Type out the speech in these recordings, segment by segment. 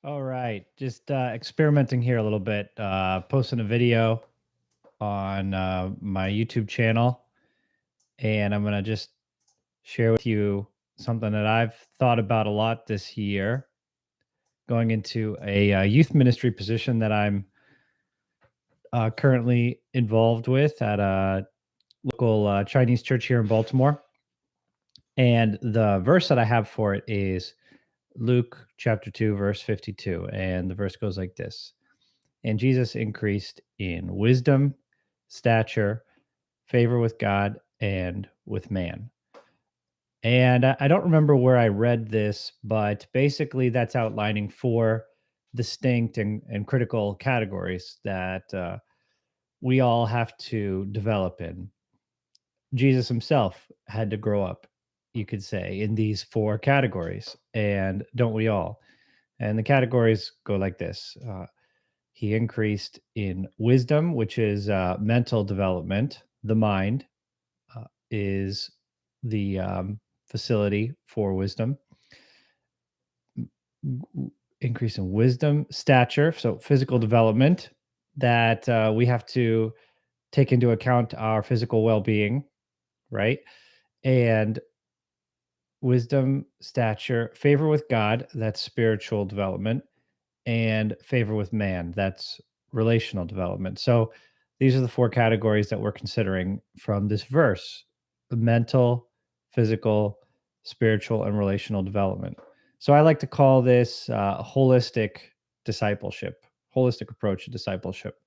All right. Just experimenting here a little bit. Posting a video on my YouTube channel, and I'm going to just share with you something that I've thought about a lot this year, going into a youth ministry position that I'm currently involved with at a local Chinese church here in Baltimore. And the verse that I have for it is Luke chapter 2, verse 52. And the verse goes like this. And Jesus increased in wisdom, stature, favor with God, and with man. And I don't remember where I read this, but basically that's outlining four distinct and critical categories that we all have to develop in. Jesus himself had to grow up, you could say, in these four categories. And don't we all? And the categories go like this. He increased in wisdom, which is mental development. The mind is the facility for wisdom. Increase in wisdom, stature, so physical development, that we have to take into account our physical well being, right? And wisdom, stature, favor with God, that's spiritual development, and favor with man, that's relational development. So these are the four categories that we're considering from this verse: mental, physical, spiritual, and relational development. So I like to call this holistic discipleship, holistic approach to discipleship.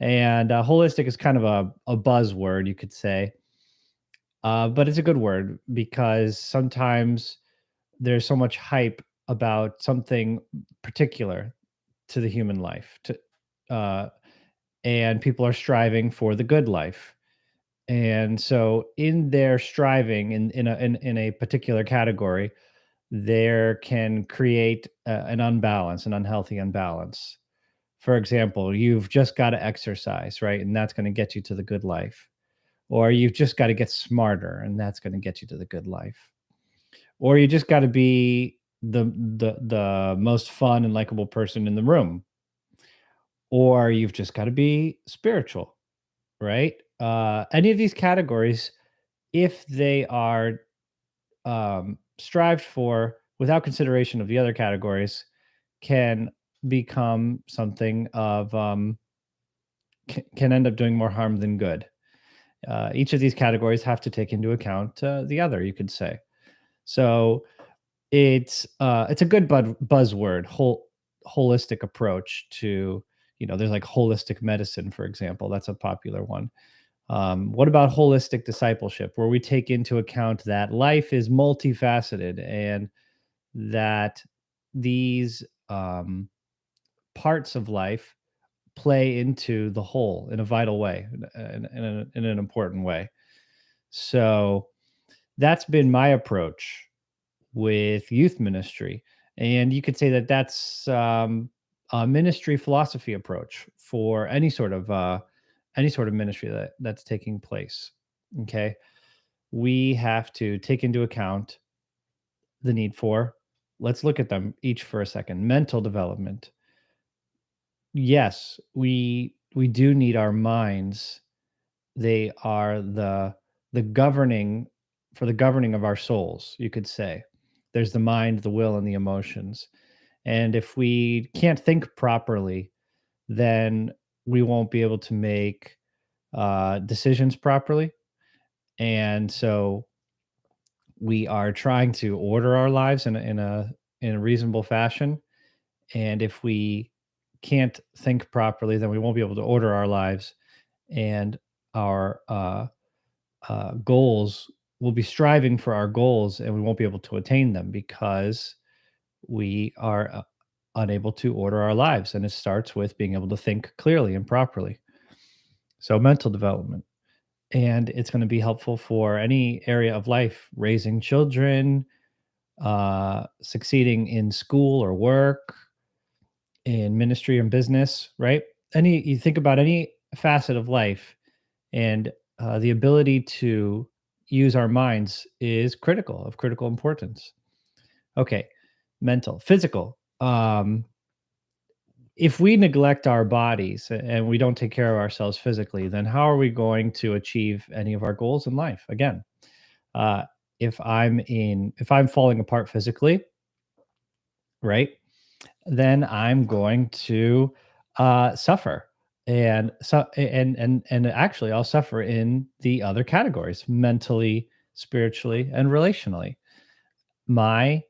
And holistic is kind of a buzzword, you could say, but it's a good word because sometimes there's so much hype about something particular to the human life uh, and people are striving for the good life, and so in their striving in a particular category, there can create an unbalance, an unhealthy unbalance. For example, you've just got to exercise, right, and that's going to get you to the good life. Or you've just got to get smarter, and that's going to get you to the good life. Or you just got to be the most fun and likable person in the room. Or you've just got to be spiritual, right? Any of these categories, if they are strived for without consideration of the other categories, can become something of can end up doing more harm than good. Each of these categories have to take into account the other, you could say. So it's a good buzzword, holistic approach to, there's like holistic medicine, for example. That's a popular one. What about holistic discipleship, where we take into account that life is multifaceted and that these parts of life play into the whole in a vital way, in an important way. So that's been my approach with youth ministry. And you could say that that's a ministry philosophy approach for any sort of ministry that's taking place. Okay. We have to take into account the need for, let's look at them each for a second. Mental development. Yes, we do need our minds. They are the governing for the governing of our souls, you could say. There's the mind, the will, and the emotions. And if we can't think properly, then we won't be able to make decisions properly. And so we are trying to order our lives in a reasonable fashion. And if we can't think properly, then we won't be able to order our lives, and our goals, we'll be striving for our goals and we won't be able to attain them because we are unable to order our lives. And it starts with being able to think clearly and properly. So, mental development. And it's going to be helpful for any area of life: raising children, succeeding in school or work, in ministry and business, right? You think about any facet of life, and the ability to use our minds is critical, of critical importance. Okay, mental, physical. if we neglect our bodies and we don't take care of ourselves physically, then how are we going to achieve any of our goals in life? Again, uh, if I'm falling apart physically, right, then I'm going to suffer, and actually, I'll suffer in the other categories: mentally, spiritually, and relationally. My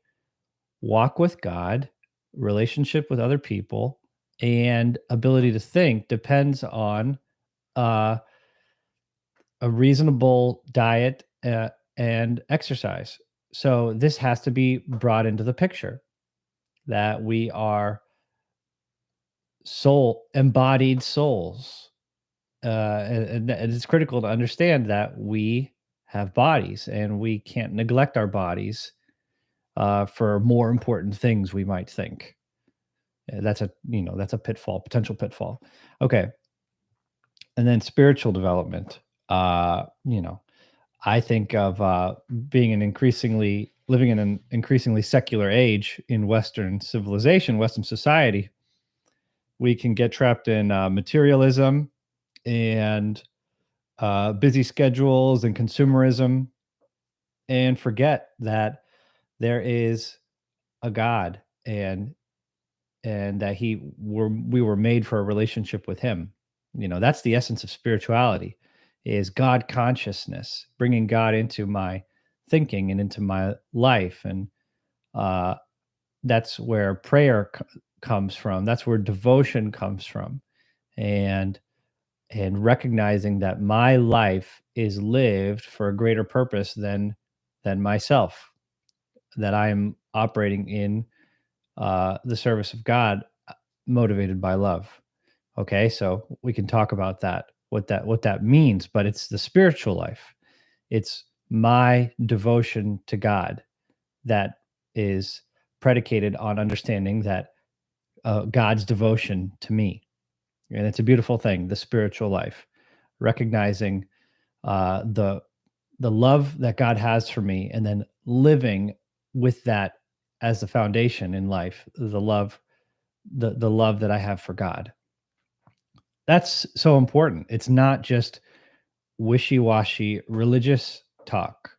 walk with God, relationship with other people, and ability to think depends on uh, a reasonable diet and exercise. So this has to be brought into the picture that we are embodied souls, and it's critical to understand that we have bodies and we can't neglect our bodies for more important things we might think. That's a pitfall, potential pitfall. Okay, and then spiritual development. You know, I think of being an increasingly living in an increasingly secular age in Western civilization, Western society. We can get trapped in materialism and busy schedules and consumerism, and forget that there is a God, and that we were made for a relationship with him. That's the essence of spirituality, is God consciousness, bringing God into my thinking and into my life. And uh that's where comes from. That's where devotion comes from. And and recognizing that my life is lived for a greater purpose than myself, that I am operating in the service of God, motivated by love. Okay, so we can talk about that, what that means, but it's the spiritual life. It's my devotion to God that is predicated on understanding that God's devotion to me. And it's a beautiful thing, the spiritual life, recognizing the love that God has for me, and then living with that as the foundation in life, the love that I have for God. That's so important. It's not just wishy-washy religious talk.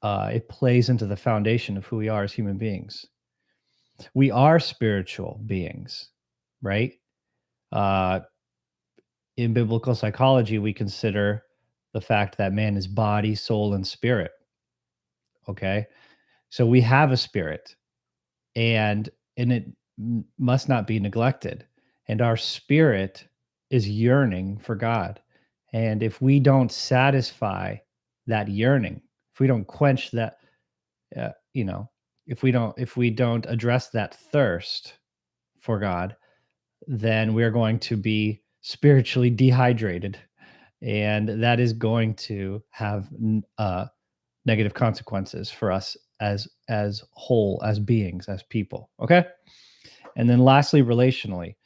It plays into the foundation of who we are as human beings. We are spiritual beings, right? Uh, in biblical psychology, we consider the fact that man is body, soul, and spirit. Okay, so we have a spirit, and it must not be neglected. And our spirit is yearning for God. And if we don't satisfy that yearning, if we don't quench that, uh, you know, if we don't address that thirst for God, then we're going to be spiritually dehydrated, and that is going to have negative consequences for us as whole, as beings, as people. Okay. And then lastly, relationally,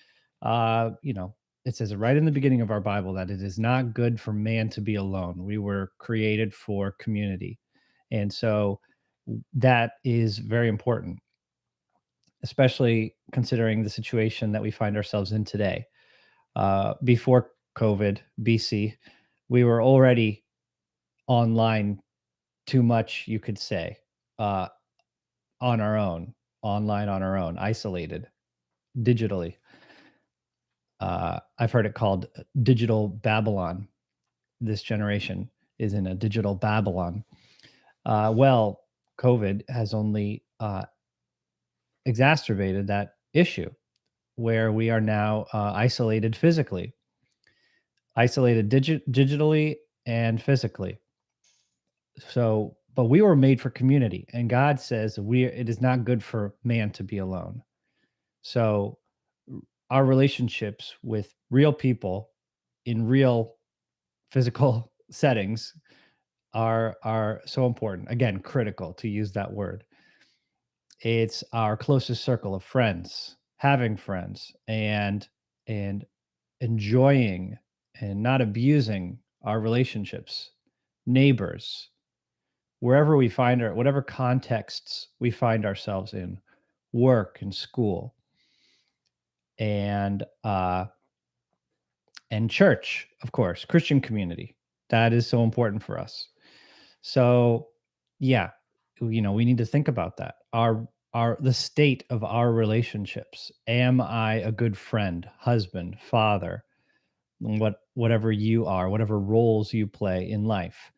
you know, it says right in the beginning of our Bible that it is not good for man to be alone. We were created for community. And so that is very important, especially considering the situation that we find ourselves in today. Before COVID, BC, we were already online too much, you could say, uh, on our own, online on our own, isolated digitally. I've heard it called digital Babylon. This generation is in a digital Babylon. Well, COVID has only exacerbated that issue, where we are now isolated physically, isolated digitally and physically. So, but we were made for community, and God says it is not good for man to be alone. So, our relationships with real people in real physical settings are so important. Again, critical, to use that word. It's our closest circle of friends, having friends, and enjoying and not abusing our relationships, neighbors, wherever we find whatever contexts we find ourselves in, work and school. and church, of course, Christian community. That is so important for us. So, yeah, we need to think about that. Our the state of our relationships. Am I a good friend, husband, father, whatever you are, whatever roles you play in life?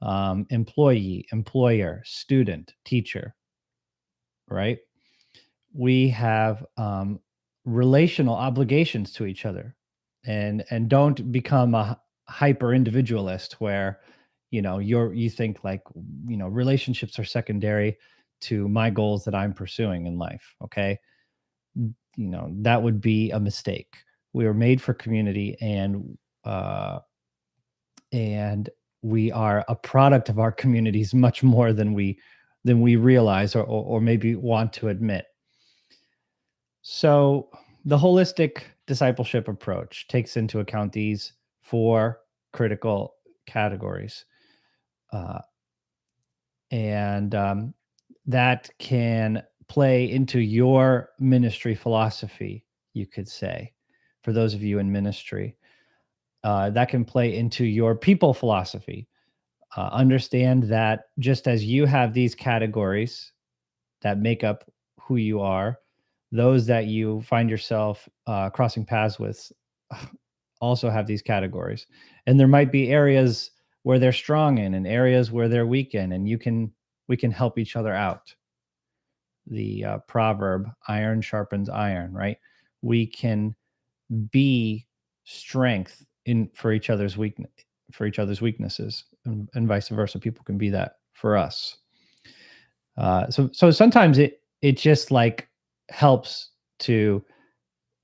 Employee, employer, student, teacher, right? We have relational obligations to each other, and don't become a hyper individualist where you think like relationships are secondary to my goals that I'm pursuing in life. Okay, that would be a mistake. We were made for community, uh and we are a product of our communities much more than we realize, or maybe want to admit. So, the holistic discipleship approach takes into account these four critical categories. Uh, and that can play into your ministry philosophy, you could say, for those of you in ministry. That can play into your people philosophy. Understand that just as you have these categories that make up who you are, those that you find yourself crossing paths with also have these categories. And there might be areas where they're strong in and areas where they're weak in, and we can help each other out. The proverb, iron sharpens iron, right? We can be strength in for each other's weaknesses, and vice versa. People can be that for us. So sometimes it just like helps to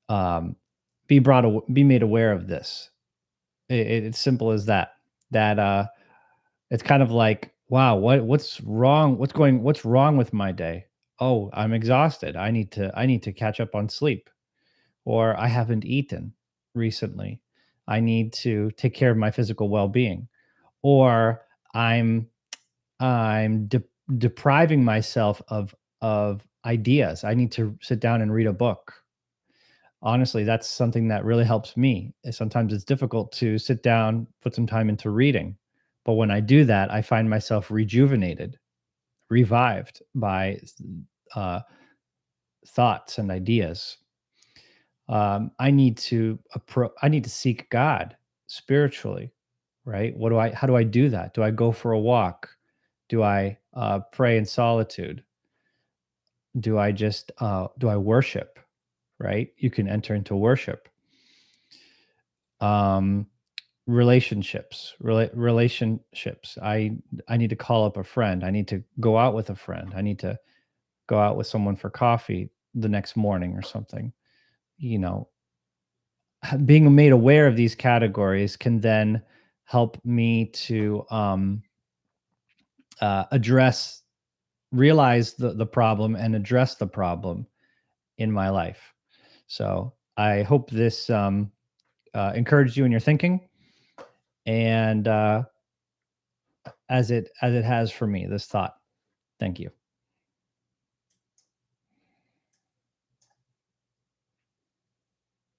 um, be made aware of this. It's simple as that. That it's kind of like, wow, what's wrong? What's wrong with my day? Oh, I'm exhausted. I need to catch up on sleep, or I haven't eaten recently. I need to take care of my physical well-being, or I'm I'm depriving myself of ideas. I need to sit down and read a book. Honestly, that's something that really helps me. Sometimes it's difficult to sit down, put some time into reading. But when I do that, I find myself rejuvenated, revived by uh, thoughts and ideas. I need to seek God spiritually, right? How do I do that? Do I go for a walk? Do I pray in solitude? Do I worship? Right? You can enter into worship. Um, relationships. I need to call up a friend. I need to go out with a friend. I need to go out with someone for coffee the next morning or something. You know, being made aware of these categories can then help me to address realize the problem and address the problem in my life. So I hope this encouraged you in your thinking, and as it has for me, this thought. Thank you.